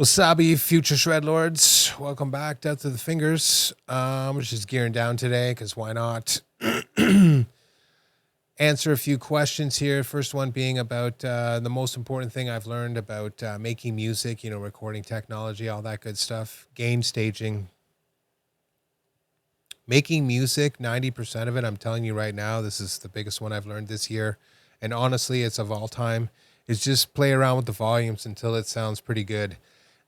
Wasabi, future shred lords, welcome back. Death to the fingers. We're just gearing down today because why not? Answer a few questions here. First one being about the most important thing I've learned about making music, recording technology, all that good stuff. Gain staging. Making music, 90% of it, I'm telling you right now, this is the biggest one I've learned this year. And honestly, it's of all time, is just play around with the volumes until it sounds pretty good.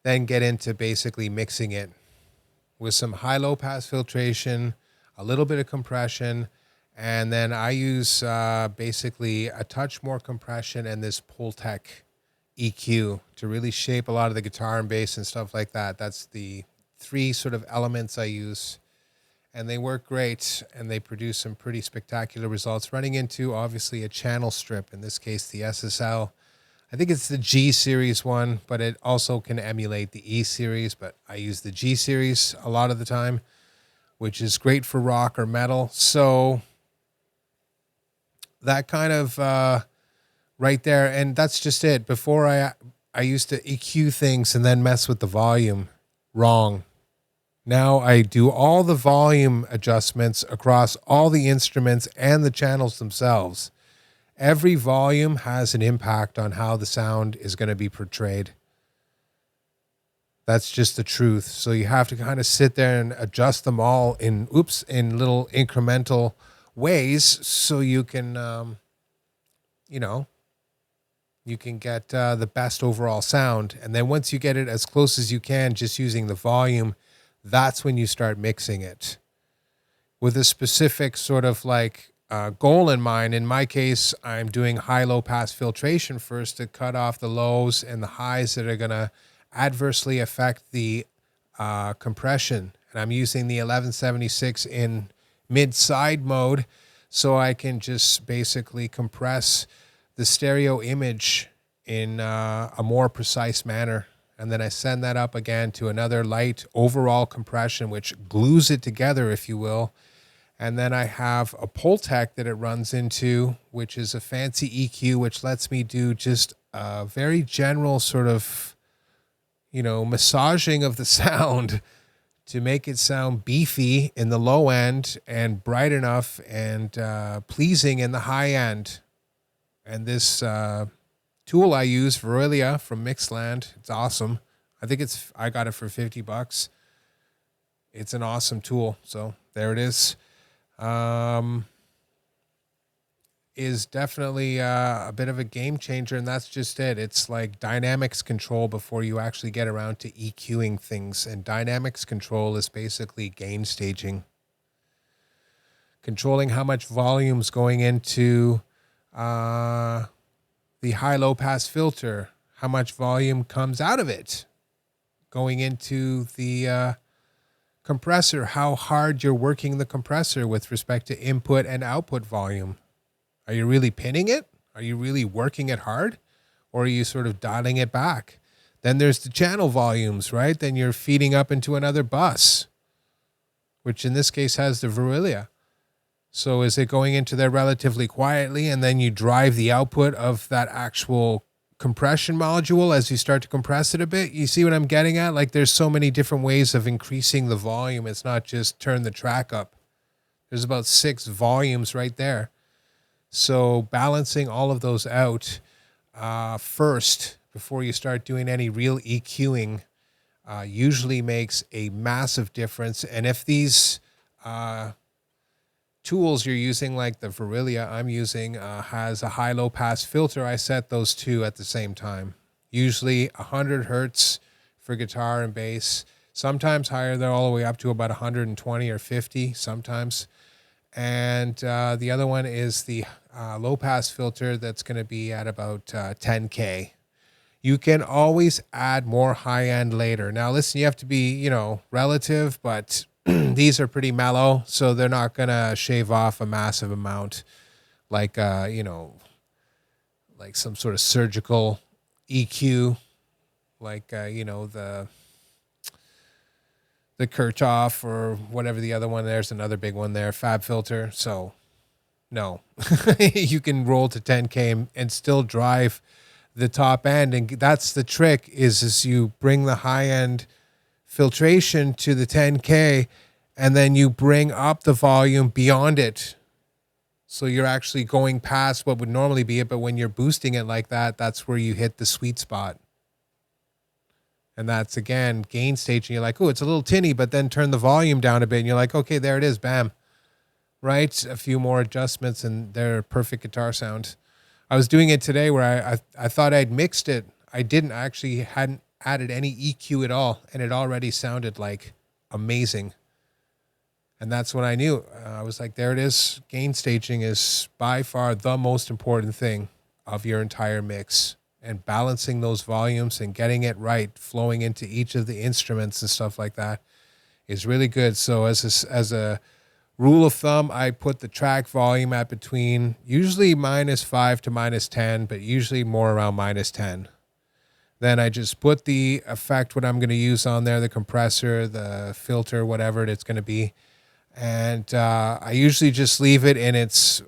Then get into basically mixing it with some high-low pass filtration, a little bit of compression, and then I use basically a touch more compression and this Pultec EQ to really shape a lot of the guitar and bass and stuff like that. That's the three sort of elements I use, and they work great, and they produce some pretty spectacular results. Running into, obviously, a channel strip, in this case, the SSL. I think it's the G series one, but it also can emulate the E series, but I use the G series a lot of the time, which is great for rock or metal. So that kind of right there, and that's just it. Before I used to EQ things and then mess with the volume. Wrong. Now I do all the volume adjustments across all the instruments and the channels themselves. Every volume has an impact on how the sound is going to be portrayed. That's just the truth. So you have to kind of sit there and adjust them all in little incremental ways so you can, you can get the best overall sound. And then once you get it as close as you can, just using the volume, that's when you start mixing it with a specific sort of goal in mind. In my case, I'm doing high-low pass filtration first to cut off the lows and the highs that are going to adversely affect the compression. And I'm using the 1176 in mid-side mode so I can just basically compress the stereo image in a more precise manner. And then I send that up again to another light overall compression, which glues it together, if you will. And then I have a Pultec that it runs into, which is a fancy EQ, which lets me do just a very general sort of, massaging of the sound to make it sound beefy in the low end and bright enough and pleasing in the high end. And this tool I use, Virilia from Mixland, it's awesome. I got it for $50. It's an awesome tool. So there it is. Is definitely a bit of a game changer, and that's just it. It's like dynamics control before you actually get around to EQing things, and dynamics control is basically gain staging, controlling how much volume's going into the high-low pass filter, how much volume comes out of it, going into the compressor, how hard you're working the compressor with respect to input and output volume. Are you really pinning it? Are you really working it hard? Or are you sort of dialing it back? Then there's the channel volumes, right? Then you're feeding up into another bus, which in this case has the Virilia. So is it going into there relatively quietly, and then you drive the output of that actual compression module as you start to compress it a bit? You see what I'm getting at? Like, there's so many different ways of increasing the volume. It's not just turn the track up. There's about 6 volumes right there. So balancing all of those out first before you start doing any real EQing usually makes a massive difference. And if these tools you're using, like the Virilia I'm using, has a high-low pass filter, I set those two at the same time. Usually 100 hertz for guitar and bass. Sometimes higher, they're all the way up to about 120 or 50 sometimes. And the other one is the low pass filter that's going to be at about 10K. You can always add more high end later. Now, listen, you have to be, relative, but these are pretty mellow, so they're not going to shave off a massive amount like, like some sort of surgical EQ, like, the Kirchhoff or whatever the other one. There's another big one there, Fab Filter. So no, you can roll to 10K and still drive the top end. And that's the trick is you bring the high end filtration to the 10K, and then you bring up the volume beyond it. So you're actually going past what would normally be it, but when you're boosting it like that, that's where you hit the sweet spot. And that's, again, gain staging. You're like, oh, it's a little tinny, but then turn the volume down a bit, and you're like, okay, there it is, bam. Right? A few more adjustments, and they're perfect guitar sound. I was doing it today where I thought I'd mixed it. I didn't. I actually hadn't added any EQ at all, and it already sounded like amazing. And that's when I knew. I was like, there it is. Gain staging is by far the most important thing of your entire mix. And balancing those volumes and getting it right, flowing into each of the instruments and stuff like that is really good. So as a rule of thumb, I put the track volume at between usually -5 to -10, but usually more around -10. Then I just put the effect, what I'm going to use on there, the compressor, the filter, whatever it's going to be. And I usually just leave it in its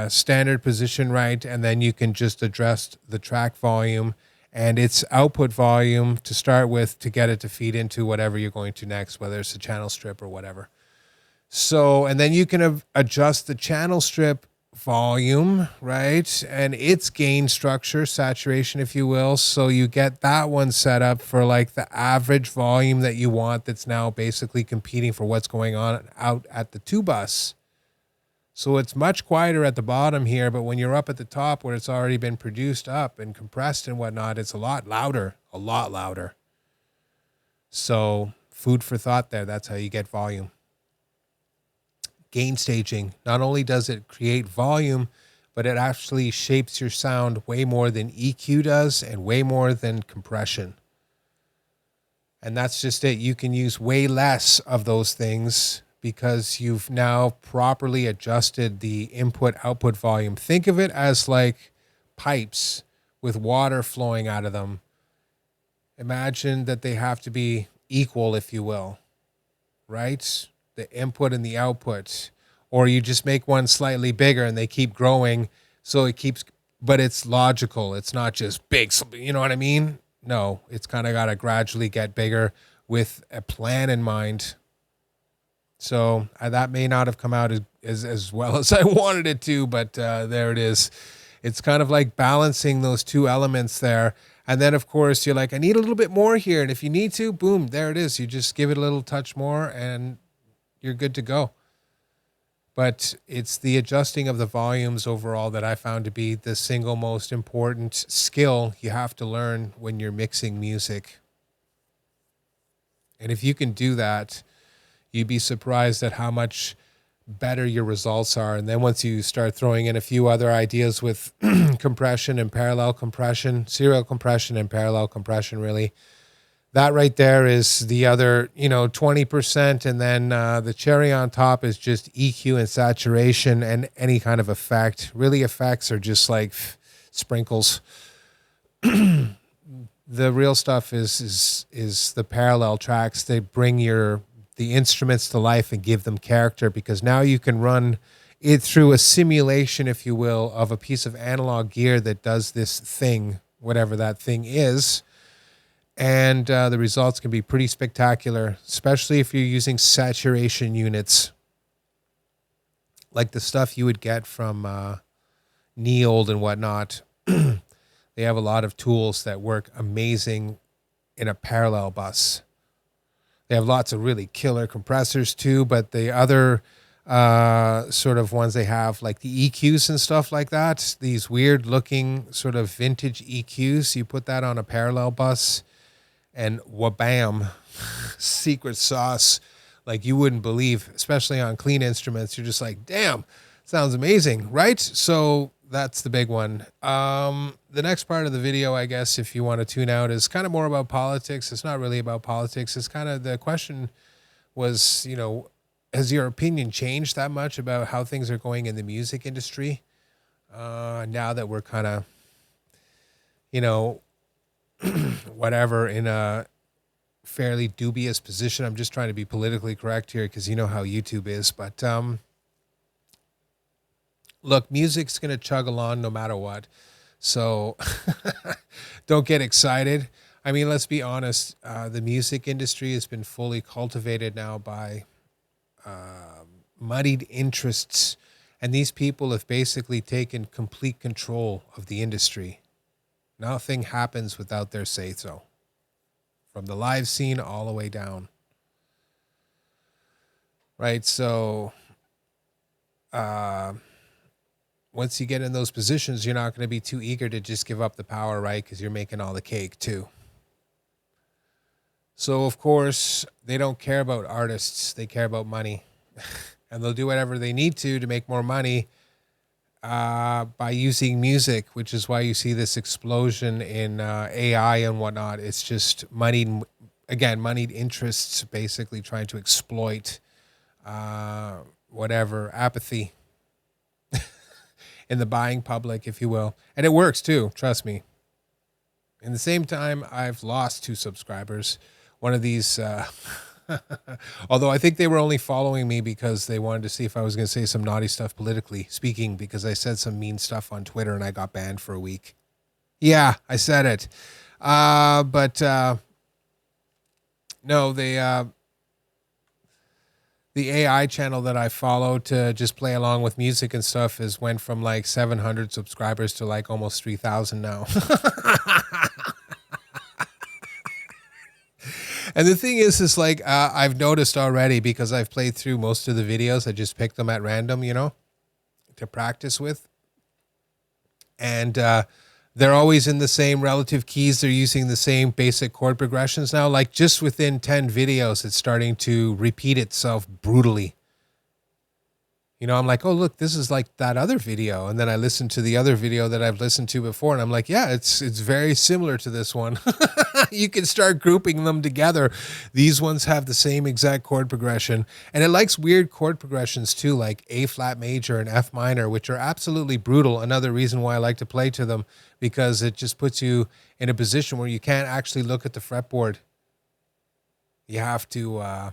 standard position, right? And then you can just adjust the track volume and its output volume to start with to get it to feed into whatever you're going to next, whether it's a channel strip or whatever. So, and then you can adjust the channel strip volume, right? And its gain structure, saturation, if you will. So you get that one set up for like the average volume that you want that's now basically competing for what's going on out at the 2-bus. So it's much quieter at the bottom here, but when you're up at the top where it's already been produced up and compressed and whatnot, it's a lot louder, a lot louder. So food for thought there. That's how you get volume. Gain staging, not only does it create volume, but it actually shapes your sound way more than EQ does and way more than compression. And that's just it. You can use way less of those things because you've now properly adjusted the input-output volume. Think of it as like pipes with water flowing out of them. Imagine that they have to be equal, if you will, right? The input and the output, or you just make one slightly bigger and they keep growing. So it keeps, but it's logical. It's not just big. You know what I mean? No, it's kind of got to gradually get bigger with a plan in mind. So that may not have come out as well as I wanted it to, but there it is. It's kind of like balancing those two elements there. And then, of course, you're like, I need a little bit more here. And if you need to, boom, there it is. You just give it a little touch more and you're good to go. But it's the adjusting of the volumes overall that I found to be the single most important skill you have to learn when you're mixing music. And if you can do that, you'd be surprised at how much better your results are. And then once you start throwing in a few other ideas with compression and parallel compression, serial compression and parallel compression, really, that right there is the other, 20%. And then the cherry on top is just EQ and saturation and any kind of effect. Really, effects are just like sprinkles. The real stuff is the parallel tracks. They bring the instruments to life and give them character, because now you can run it through a simulation, if you will, of a piece of analog gear that does this thing, whatever that thing is. And the results can be pretty spectacular, especially if you're using saturation units, like the stuff you would get from Neold and whatnot. They have a lot of tools that work amazing in a parallel bus. They have lots of really killer compressors too, but the other sort of ones they have, like the EQs and stuff like that, these weird looking sort of vintage EQs, you put that on a parallel bus, and wabam, secret sauce like you wouldn't believe, especially on clean instruments. You're just like, damn, sounds amazing, right? So that's the big one. The next part of the video, I guess, if you want to tune out, is kind of more about politics. It's not really about politics. It's kind of, the question was, has your opinion changed that much about how things are going in the music industry? Now that we're kind of, whatever, in a fairly dubious position. I'm just trying to be politically correct here because you know how YouTube is. But look, music's going to chug along no matter what. So don't get excited. I mean, let's be honest. The music industry has been fully cultivated now by muddied interests. And these people have basically taken complete control of the industry. Nothing happens without their say-so. From the live scene all the way down. Right? So once you get in those positions, you're not going to be too eager to just give up the power, right? Because you're making all the cake too. So, of course, they don't care about artists. They care about money. And they'll do whatever they need to make more money by using music, which is why you see this explosion in AI and whatnot. It's just moneyed interests basically trying to exploit apathy in the buying public, if you will. And it works too, trust me. In the same time, I've lost 2 subscribers. One of these, although I think they were only following me because they wanted to see if I was going to say some naughty stuff politically speaking, because I said some mean stuff on Twitter and I got banned for a week. Yeah, I said it. No, the AI channel that I follow to just play along with music and stuff went from like 700 subscribers to like almost 3,000 now. And the thing is like, I've noticed already, because I've played through most of the videos. I just picked them at random, to practice with. And they're always in the same relative keys. They're using the same basic chord progressions now. Like just within 10 videos, it's starting to repeat itself brutally. I'm like, oh, look, this is like that other video. And then I listen to the other video that I've listened to before. And I'm like, yeah, it's very similar to this one. You can start grouping them together. These ones have the same exact chord progression. And it likes weird chord progressions too, like A flat major and F minor, which are absolutely brutal. Another reason why I like to play to them, because it just puts you in a position where you can't actually look at the fretboard. You have to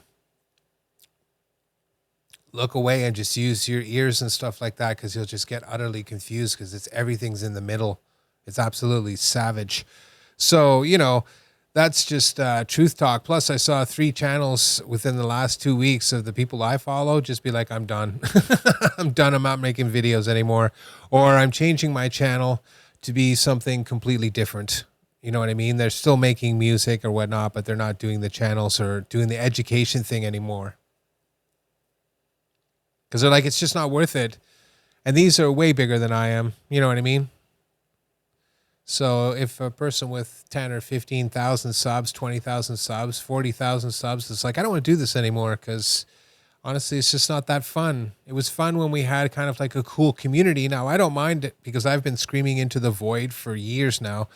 look away and just use your ears and stuff like that, because you'll just get utterly confused because everything's in the middle. It's absolutely savage. So, that's just truth talk. Plus, I saw 3 channels within the last 2 weeks of the people I follow just be like, I'm done. I'm done. I'm not making videos anymore. Or I'm changing my channel to be something completely different. You know what I mean? They're still making music or whatnot, but they're not doing the channels or doing the education thing anymore. Because they're like, it's just not worth it. And these are way bigger than I am. You know what I mean? So if a person with 10 or 15,000 subs, 20,000 subs, 40,000 subs, it's like, I don't want to do this anymore, because honestly, it's just not that fun. It was fun when we had kind of like a cool community. Now, I don't mind it because I've been screaming into the void for years now.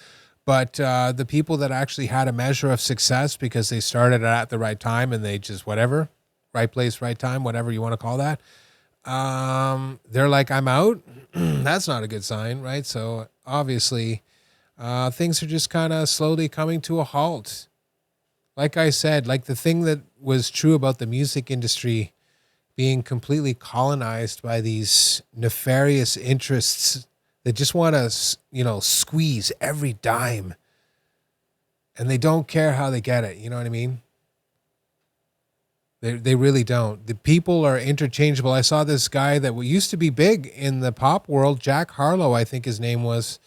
But the people that actually had a measure of success because they started at the right time and they just whatever, right place, right time, whatever you want to call that. They're like, I'm out. That's not a good sign, right? So obviously, things are just kind of slowly coming to a halt. Like I said, like the thing that was true about the music industry being completely colonized by these nefarious interests that just want to, squeeze every dime. And they don't care how they get it. You know what I mean? They really don't. The people are interchangeable. I saw this guy that used to be big in the pop world, Jack Harlow, I think his name was.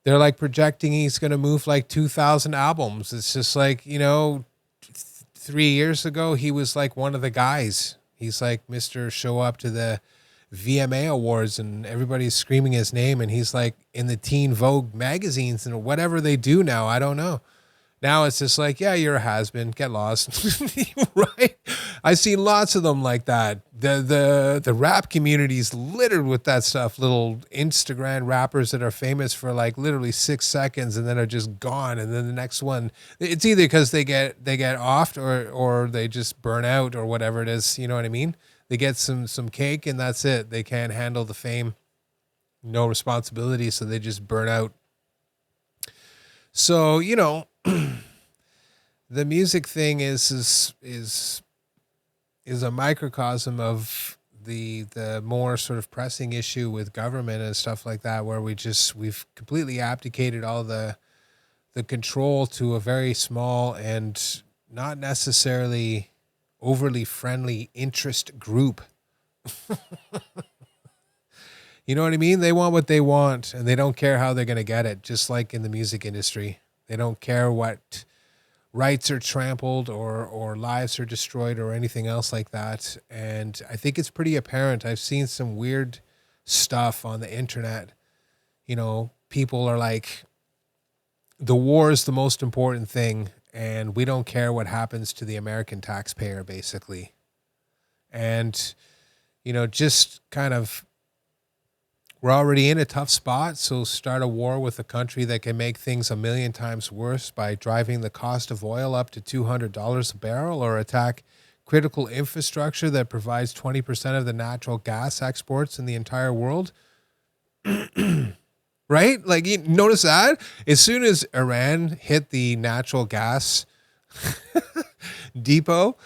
They're like projecting he's going to move like 2,000 albums. It's just like, 3 years ago, he was like one of the guys. He's like Mr. Show Up to the VMA Awards and everybody's screaming his name. And he's like in the Teen Vogue magazines and whatever they do now. I don't know. Now it's just like, yeah, you're a has-been. Get lost. Right? I've seen lots of them like that. The rap community is littered with that stuff. Little Instagram rappers that are famous for like literally 6 seconds and then are just gone. And then the next one, it's either because they get offed or they just burn out or whatever it is. You know what I mean? They get some cake and that's it. They can't handle the fame. No responsibility, so they just burn out. So, the music thing is a microcosm of the more sort of pressing issue with government and stuff like that, where we've completely abdicated all the control to a very small and not necessarily overly friendly interest group. You know what I mean? They want what they want, and they don't care how they're going to get it, just like in the music industry. They don't care what rights are trampled or lives are destroyed or anything else like that. And I think it's pretty apparent. I've seen some weird stuff on the internet. You know, people are like, the war is the most important thing, and we don't care what happens to the American taxpayer, basically. And, you know, just kind of, we're already in a tough spot, so start a war with a country that can make things a million times worse by driving the cost of oil up to $200 a barrel, or attack critical infrastructure that provides 20% of the natural gas exports in the entire world. Right? Like, you notice that? As soon as Iran hit the natural gas depot,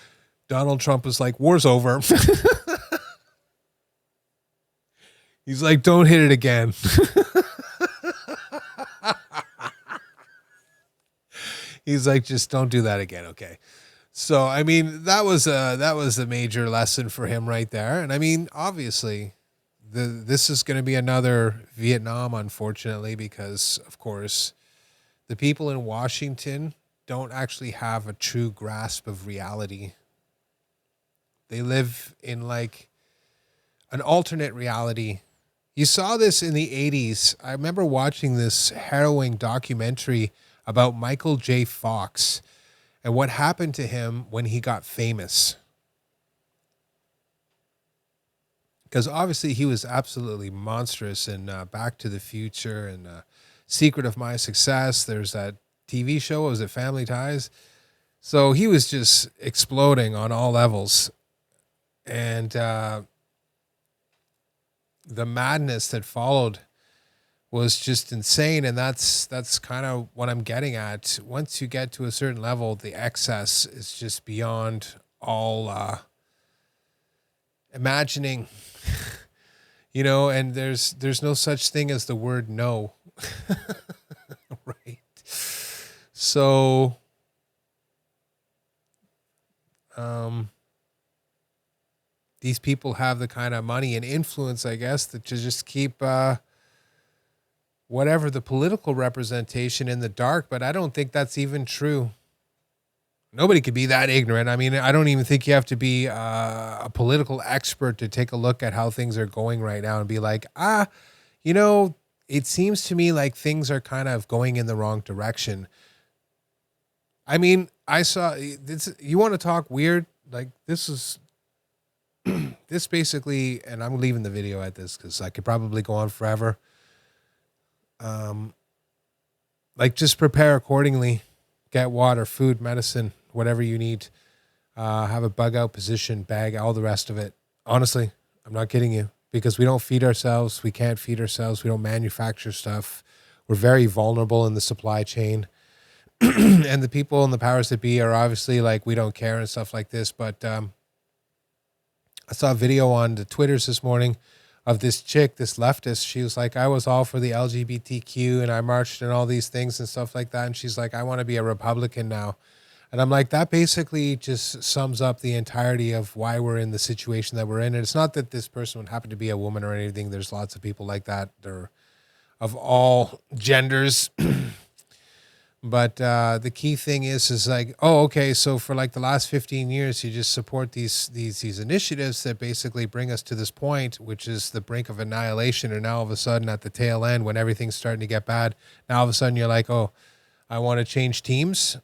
Donald Trump was like, war's over. He's like, don't hit it again. He's like, just don't do that again, okay? So, I mean, that was a major lesson for him right there. And I mean, obviously, this is going to be another Vietnam, unfortunately, because, of course, the people in Washington don't actually have a true grasp of reality. They live in like an alternate reality. You saw this in the 80s. I remember watching this harrowing documentary about Michael J. Fox and what happened to him when he got famous. Because obviously he was absolutely monstrous in Back to the Future and Secret of My Success. There's that TV show, was it Family Ties? So he was just exploding on all levels. And the madness that followed was just insane. And that's kind of what I'm getting at. Once you get to a certain level, the excess is just beyond all imagining, you know, and there's no such thing as the word no. Right. So, these people have the kind of money and influence, I guess, that to just keep whatever the political representation in the dark. But I don't think that's even true. Nobody could be that ignorant. I mean, I don't even think you have to be a political expert to take a look at how things are going right now and be like, you know, it seems to me like things are kind of going in the wrong direction. I mean, I saw this. You want to talk weird? Like, this is this basically, and I'm leaving the video at this because I could probably go on forever. Like, just prepare accordingly. Get water, food, medicine, whatever you need. Have a bug out position, bag, all the rest of it. Honestly, I'm not kidding you, because we don't feed ourselves. We can't feed ourselves. We don't manufacture stuff. We're very vulnerable in the supply chain. And the people in the powers that be are obviously like, we don't care and stuff like this. But I saw a video on the Twitters this morning of this chick, this leftist. She was like, I was all for the LGBTQ and I marched and all these things and stuff like that. And she's like, I want to be a Republican now. And I'm like, that basically just sums up the entirety of why we're in the situation that we're in. And it's not that this person would happen to be a woman or anything. There's lots of people like that. They're of all genders. But the key thing is like, oh, okay, so for like the last 15 years, you just support these initiatives that basically bring us to this point, which is the brink of annihilation. And now all of a sudden at the tail end, when everything's starting to get bad, now all of a sudden you're like, oh, I want to change teams,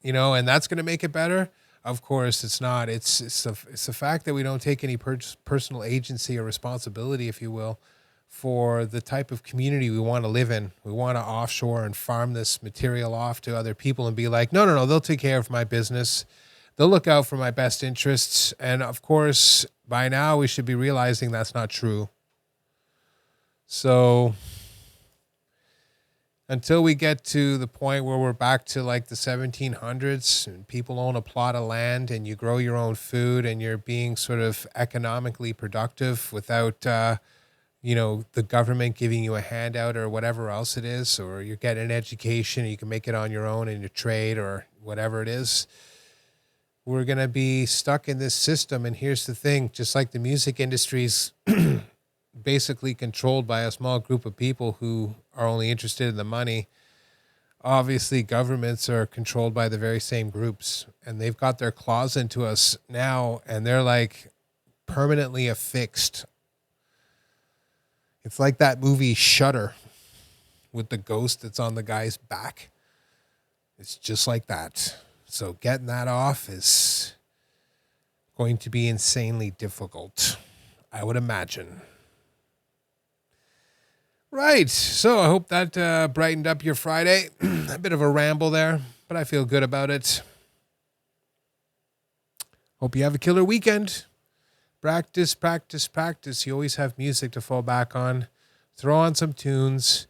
you know, and that's going to make it better. Of course, it's not. It's the fact that we don't take any personal agency or responsibility, if you will, for the type of community we want to live in. We want to offshore and farm this material off to other people and be like, no, they'll take care of my business. They'll look out for my best interests. And of course, by now we should be realizing that's not true. So until we get to the point where we're back to like the 1700s and people own a plot of land and you grow your own food and you're being sort of economically productive without, the government giving you a handout or whatever else it is, or you're getting an education and you can make it on your own in your trade or whatever it is. We're going to be stuck in this system. And here's the thing, just like the music industry's basically controlled by a small group of people who are only interested in the money. Obviously, governments are controlled by the very same groups, and they've got their claws into us now, and they're like permanently affixed. It's like that movie Shudder with the ghost that's on the guy's back. It's just like that. So getting that off is going to be insanely difficult, I would imagine. Right. So I hope that brightened up your Friday. A bit of a ramble there, but I feel good about it. Hope you have a killer weekend. Practice, practice, practice. You always have music to fall back on. Throw on some tunes.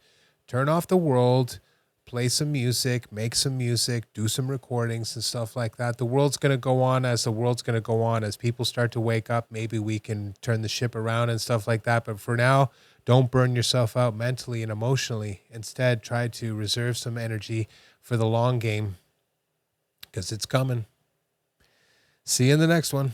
Turn off the world. Play some music. Make some music. Do some recordings and stuff like that. The world's going to go on as the world's going to go on. As people start to wake up, maybe we can turn the ship around and stuff like that. But for now, don't burn yourself out mentally and emotionally. Instead, try to reserve some energy for the long game because it's coming. See you in the next one.